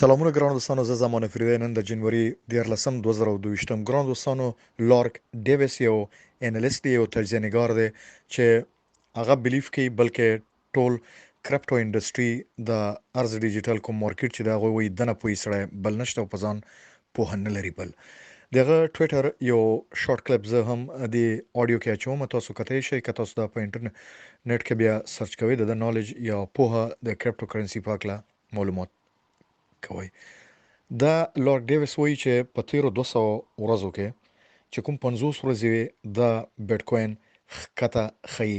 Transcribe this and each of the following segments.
سلامونه ګران دوستانو، زه زمانه فریدی. نن د جنوري 14 2022 ګران دوستانو، لارک ډیویس یو انالیست دی او تجزیه نګار دی چې هغه بلیف کوي بلکې ټول کرپټو انډستری د ارز ډیجیټل کوم مارکیټ چې دا غوي دنه پوي سره بل نشته او په ځان په هن لري. بل دغه ټوئیټر یو شارټ کلیپ زه هم د اډیو کې اچوم، تاسو کته شي که تاسو د په انټرنیټ کې بیا سرچ کوئ د نالج یا پوها د کرپټو کرنسي په اړه معلومات کوي. دا لارډ ډیویس وایي چې په تیرو 200 ورځو کې چې کوم 50 ورځې وي د بیټ کوین ښکته خي،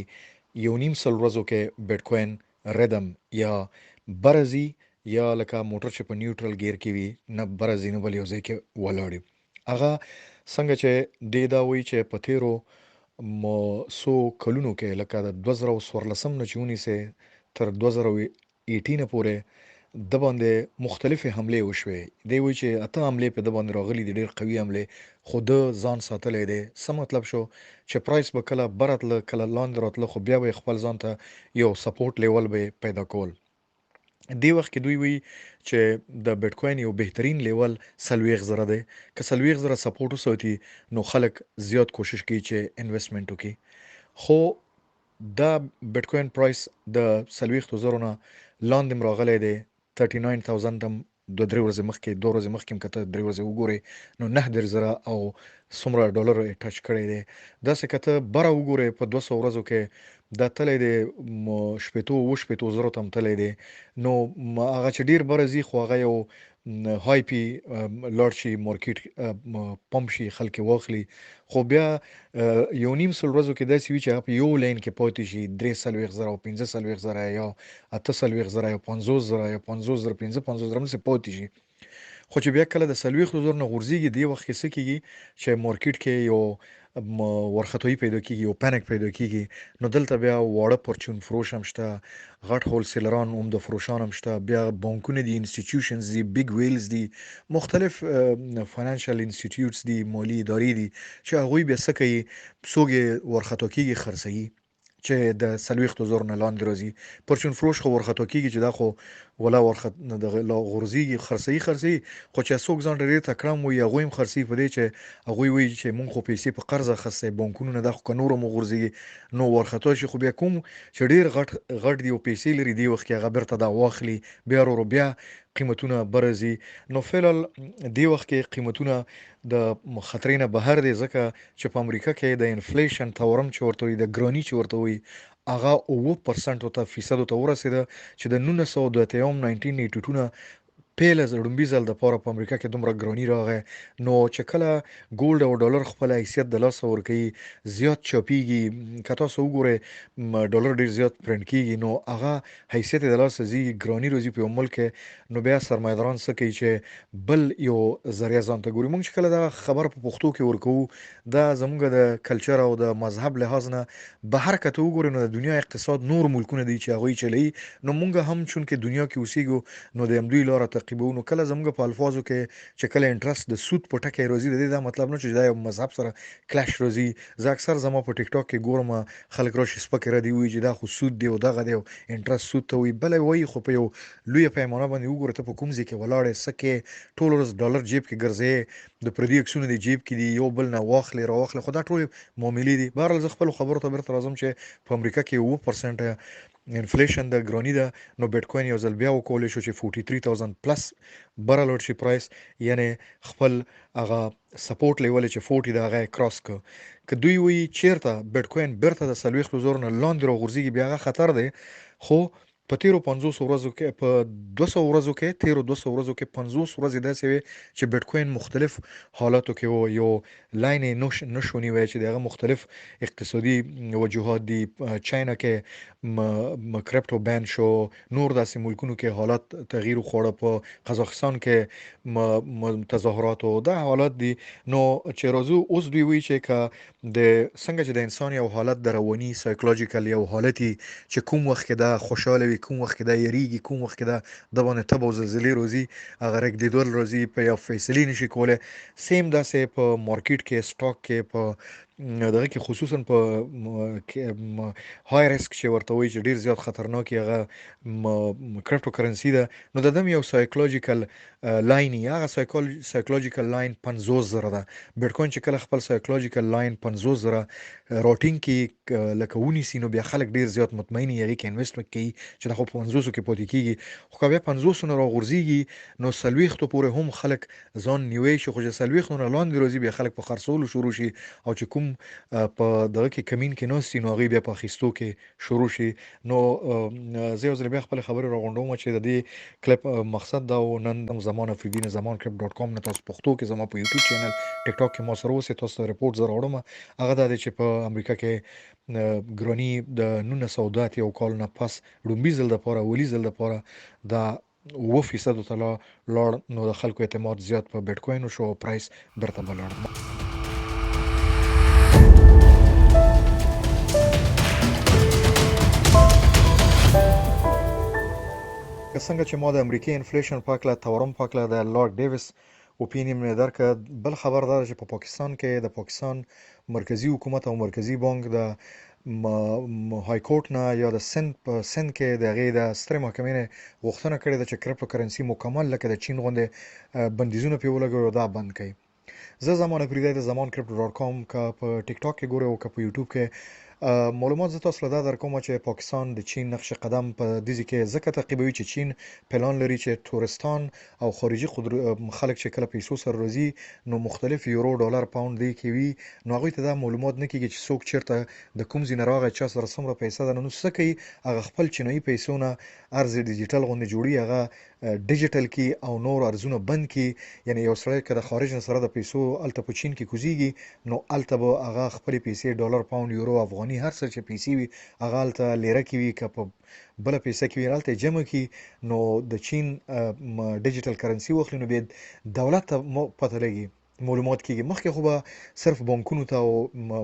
یو نیم سل ورځو کې بیټ کوین ردم یا برزي یا لکه موټر چې په نیوټرل گیر کې وي نه برزي نه بل یو ځای کې ولاړی. هغه څنګه چې دا وایي چې په تیرو مو سو کلونو کې لکه د 2014 نه چونی سه تر 2018 پورې د باندې مختلفې حملې وشوې. دی وایي چې اته حملې په د باندې راغلي دي، ډېر قوي حملې، خو د ځان ساتلې دي. څه مطلب شو چې پرایس به کله براتله کله لاندې راتله، خو بیا به خپل ځان ته یو سپورټ لیول به پیدا کول. دی وخت کې دوی وی چې د بیټ کوین یو بهترین لیول 30,000 دی. که 30,000 سپورټ وساتي نو خلک زیات کوشش کوي چې انویسټمنټ وکړي. خو دا بیټ کوین پرایس د 30,000 نه لاندې راغلی دی. 39,000 تم دو درې ورځې مخکې، 2 ورځې مخکې کته 3 ورځې وګوري نو 9,000 او څومره ډالر ټچ کړی دی. دا څه کته بره وګوري په 200 ورځو کې دا تللی دی شپېتو و شپېتو زرو تم تللی دی. نو هغه چې ډیر برزي خو هغه یو های پی لارډ شي مارکیټ پمپ شي خلک واخلي، خو بیا یو نیم سل ورځو کې داسې وي چې په یو لین کې پاتې شي 3,000 او 15,000 یا 8,000 یا 50,000 یا 50,000 55,000 هم څه پاتې شي. خو چې بیا کله د 30,000 نه غورځيږي دی وخت کې څه کیږي چې مارکیټ کې یو ورختوي پیدا کیږي او پانیک پیدا کیږي. نو دلته بیا واړه پرچون فروش هم شته، غټ هول سیلران هم د فروشان هم شته، بیا بانکونه دي، انسټیټیوشنز دي، بیگ ویلز دي، مختلف فاینانشل انسټیټیوټس دي، مالی ادارې دي چې هغه بیا څه کوي، څوګه ورختو کیږي خرڅي چې د 30,000 نه لاندې راځي. پرچون فروش خو ورختو کیږي چې دا خو ولا ورخت نه د غورځيږي خرڅي، خو چې څوک ځان ډېر تکړه وي هغه هم خرڅي په دې چې هغه وی چې مونږ خو پیسې په قرض اخستې بانکونو نه، د خو نور مو غورځيږي نو ورختو شي. خو بیا کوم چې ډېر غټ دی او پیسې لري دی وخت کې هغه برته دا واخلي بیا ورو بیا قیمتونه برزي. نو فعلا دی وخت کې قیمتونه د خطرینه بهر دي، ځکه چې په امریکا کې د انفلیشن تورم چې ورته وي، د ګرانی چې ورته وي، هغه 9% ته فیصد ته ورسېده چې د 1982 نه پیل زړمبي ځل د پاره په امریکا کې دومره ګرانی راغی. نو چې کله ګولډ او ډالر خپل حیثیت د لاس ور کوي زیات چاپیږي، کته سو وګوره ډالر ډیر زیات پرنٹ کیږي نو هغه حیثیت د لاس زی ګرانی روزي په ملک. نو بیا سرمایداران څه کوي چې بل یو ذریعہ ځان ته ګوري. مونږ چې کله دا خبر په پښتو کې ورکو دا زموږ د کلچر او د مذهب لحاظ نه بهر کته وګورئ نو د دنیا اقتصاد نور ملکونه دي چې هغه چلی، نو مونږ هم چون کې دنیا کې اوسېګو نو د امدوی لاره تعقیبو. نو کله زموږ په الفاظو کې چې کله انټرست د سود په ټکي روزي د دې دا مطلب نه چې دا یو مذهب سره کلاش روزي. زه اکثر زما په ټیک ټاک کې ګورم خلک راشي سپک را دی وی چې دا خو سود دی او دغه دی انټرست سود ته وی بل وی، خو په یو لوی پیمانه باندې وګوره ته په کوم ځای کې ولاړې سکه ټول ورځ ډالر جیب کې ګرځي، د پردي اکسونه دی جیب کې دی یو بل نه واخلې راوخلې، خو دا ټول معاملې دي. بهر ز خپل خبرو ته برته راځم چې په امریکا کې 9% انفلیشن د ګرانی ده. نو بیټ کوین یو ځل بیا وکول شو چې 43,000 پلس برالر شي پرایس، یعنی خپل هغه سپورټ لیول چې 40 دا هغه کراس ک دوی وی چیرته بیټ کوین برته د 30,000 نه لاندې راغورځي بیا هغه خطر دی. خو په تیرو 50 ورځو کې په 200 ورځو کې تیرو 200 ورځو کې 50 ورځې داسې وي چې بیټ کوین مختلف حالاتو کې یو لاین نشونی وای چې دغه مختلف اقتصادي وجوهات دي. چاینا کې کرپټو بان شو، نور داسې ملکونو کې حالات تغییر خوړه، په قزاقستان کې تظاهرات او دا حالات دي. نو چې راځو اوس دوی وی چې کا د څنګه چې د انسان یو حالت درونی سایکولوژیکل یو حالتي چې کوم وخت کې دا خوشاله وي، کوم وخت کې دا یریږي، کوم وخت کې دا د باندې تب او زلزلې روزي هغه رګ د دول روزي په یو فیصله نشي کوله. سیم داسې په مارکیټ کې سټاک کې په دغه کې خصوصا په های ریسک چې ورته وایي چې ډیر زیات خطرناک هغه کریپټو کرنسي ده. نو د دم یو سایکولوژیکل لاین یا هغه سایکولوژیکل لاین 50000 ده. بیټ کوین چې کله خپل سایکولوژیکل لاین 50000 روټینګ کې لکه ونی سينو بیا خلک ډیر زیات مطمئن یي کې انویسټمنت کوي چې د خو 500 کې پاتې کیږي. خو بیا 500 نه راغورځيږي نو سلويختو پورې هم خلک ځان نیوي شي، خو چې سلويختو نه لاندې روزي بیا خلک په خرڅولو شروع شي او چې کوم په دغه کې کمین کې نو سينو غي بیا په خيستو کې شروع شي. نو زه یو ځل بیا خپل خبره راغونډوم چې د دې کلیپ مقصد دا و نن د زمانه فریدین zamankrip.com نه تاسو پښتو کې زما په یوټیوب چینل ټیک ټاک کې مو سره اوسه تاسو رپورټ زره وړم. هغه د چې په امریکا کې ګرانی د 1900 یو کال نه پس لومبي ځل د پاره ولي ځل د پاره دا 2% ته لوړ نو د خلکو اعتماد زیات په بیت کوین او شو پرایس برته بلړ. څنګه چې ما د امریکای انفلیشن پاکله تورم پاکله د لارډ ډیویس اوپینین مې درکړه. بل خبردار چې په پاکستان کې د پاکستان مرکزی حکومت او مرکزی بانک د های کورټ نه یا د سند کې د غي د ستر محکمې نه غوښتنه کړې ده چې کریپټو کرنسي مکمل لکه د چین غونډه بندیزونه په ولګوي او دا بند کړي. زه زمانه پریده د zamankrip.com کا په ټیک ټاک کې ګوره او کا په یوټیوب کې معلومات زه تاسو له در کوم چې پاکستان د چین نقش قدم په دې کې ځکه تعقیبوي چې چین پلان لري چې تورستان او خارجي خلک چې کله پیسو سره روزي نو مختلف یورو ډالر پاوند دی کوي نو هغه ته دا معلومات نه کیږي چې څوک چیرته د کوم ځای راغی چا سره څومره پیسې ده نو څه کوي هغه خپل چینایي پیسو نه ارز ډیجیټل غونډه جوړي هغه ډیجیټل کی او نور ارزونه بند کی. یعنی یو سره کده خارج نه سره د پیسو الته په چین کې کوزيږي نو الته به هغه خپل پیسې ډالر پاوند یورو افغاني هر څه چې پیسې وي هغه الته لیره کې وي کپ بل پیسې کې الته جمع کی نو د چین ډیجیټل کرنسي وخت نو به دولت پته لګي معلومات کیږي. مخکې خو به صرف بانکونو ته او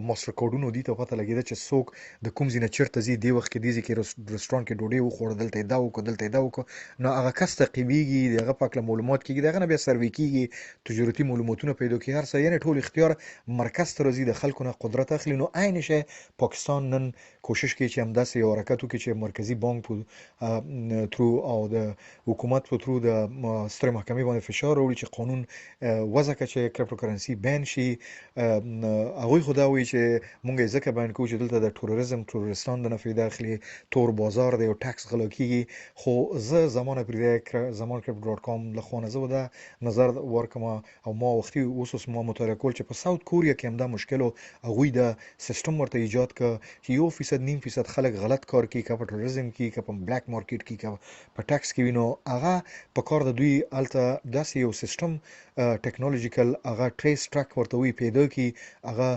ماستر کوډونو دي ته پته لګیده چې څوک د کوم ځای نه چیرته زی دی وخت کې دی چې رستورانت کې ډوډۍ وخوړ دلته دا وکړه دلته دا وکړه نو هغه کس تعقیبېږي دغه پاکله معلومات کیږي دغه نه بیا سروي کیږي تجارتي معلوماتونه پیدا کی هر څه یعنی ټول اختیار مرکز ته راځي د خلکو نه قدرت اخلي. نو عین شه پاکستان نن کوشش کوي چې همداسې یو حرکت وکړي چې مرکزی بانک ترو او د حکومت په ترو د ستر محکمې باندې فشار وروړي چې قانون وضع کړي چې کریپټو کرنسي بین شي. هغه خو دا وایي چې مونږ یې ځکه بین کوو چې دلته د تورستان د نفع داخلي تور بازار دی او ټاکس غلا کیږي. خو زه زمانه پرې zamankrip.com له خونه زه دا نظر ورکم او ما وختي اوس ما مطالعه کول چې په ساوث کوریا کې هم دا مشکل او هغه د سیستم ورته ایجاد ک چې 1% خلک غلط کار کوي کپټالیزم کوي کپ بلیک مارکیټ کوي په ټاکس کې وینو هغه په کار د دوی الته داسې یو سیستم ټیکنالوژیکل هغه ټریس ټریک ورته وی پیدا کی هغه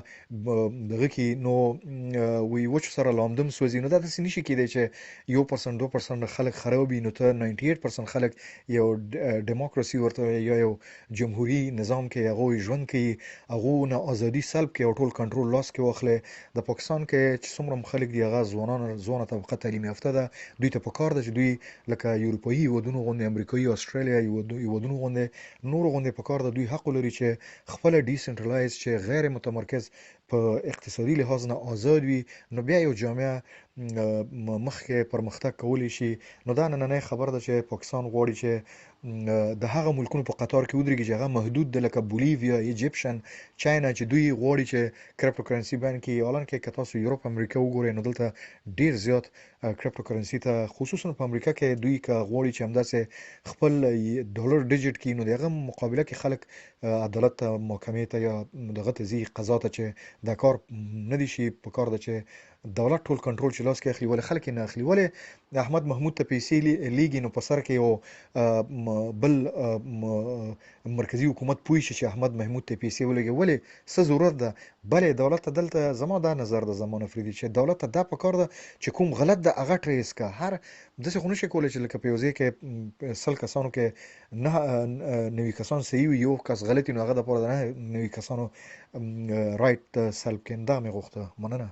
دغه کی نو وی وچ سره لامدم سوځي نو دا د سنشي کېدای چې 1% 2% خلک خرابي نو ته 98% خلک یو دیموکراسي ورته یا یو جمهوریت نظام کې هغه ژوند کوي هغه نه ازادي سلب کې او ټول کنټرول لاس کې واخلې. د پاکستان کې چې څومره خلک دی هغه ځوانه طبقه تعلیم یافته ده دوی ته په کار ده چې دوی لکه یورپایي ودونو غونډه امریکایي استرالیا ودونو غونډه نور غونډه په کار ده دوی حق لري چې خپل ډیسنټرلایز چې غیر متمرکز په اقتصادي لحاظ نه آزاد وي نو بیا یو جامعه مخکې پرمختګ کولی شي. نو دا نن نه خبر ده چې پاکستان غواړي چې د هغه ملکونو په قطار کې ودرېږي چې هغه محدود د لکه بولیویا ایجپشن چاینا چې دوی غواړي چې کریپټو کرنسي بین کې اعلان کې که تاسو یورپ امریکا وګورئ نو دلته ډیر زیات کریپټو کرنسي ته خصوصا په امریکا کې دوی که غواړي چې همداسې خپل ډالر ډیجیټ کې نو دغه مقابله کې خلک عدالت محکمې ته یا دغه ته زی قضا ته چې دا کار نه دي شي په کار ده چې دولت ټول کنټرول چې لاس کې اخلي ول خلک نه اخلي ول احمد محمود ته پیسې لیګي نو په سر کې یو بل مرکزی حکومت پوي چې احمد محمود ته پیسې ولګي ولې څه ضرورت ده بلې دولت دلته زما دا نظر د زمانه فریدي چې دولت دا په کار ده چې کوم غلط ده هغه ټریس کا هر دغه خو نشي کولای چې لکه په یوځای کې سل کسانو کې نه نوې کسان صحیح یو کس غلطي نو هغه د پوره نه نوې کسانو رائټ سلب کیندا مې غوښته مننه.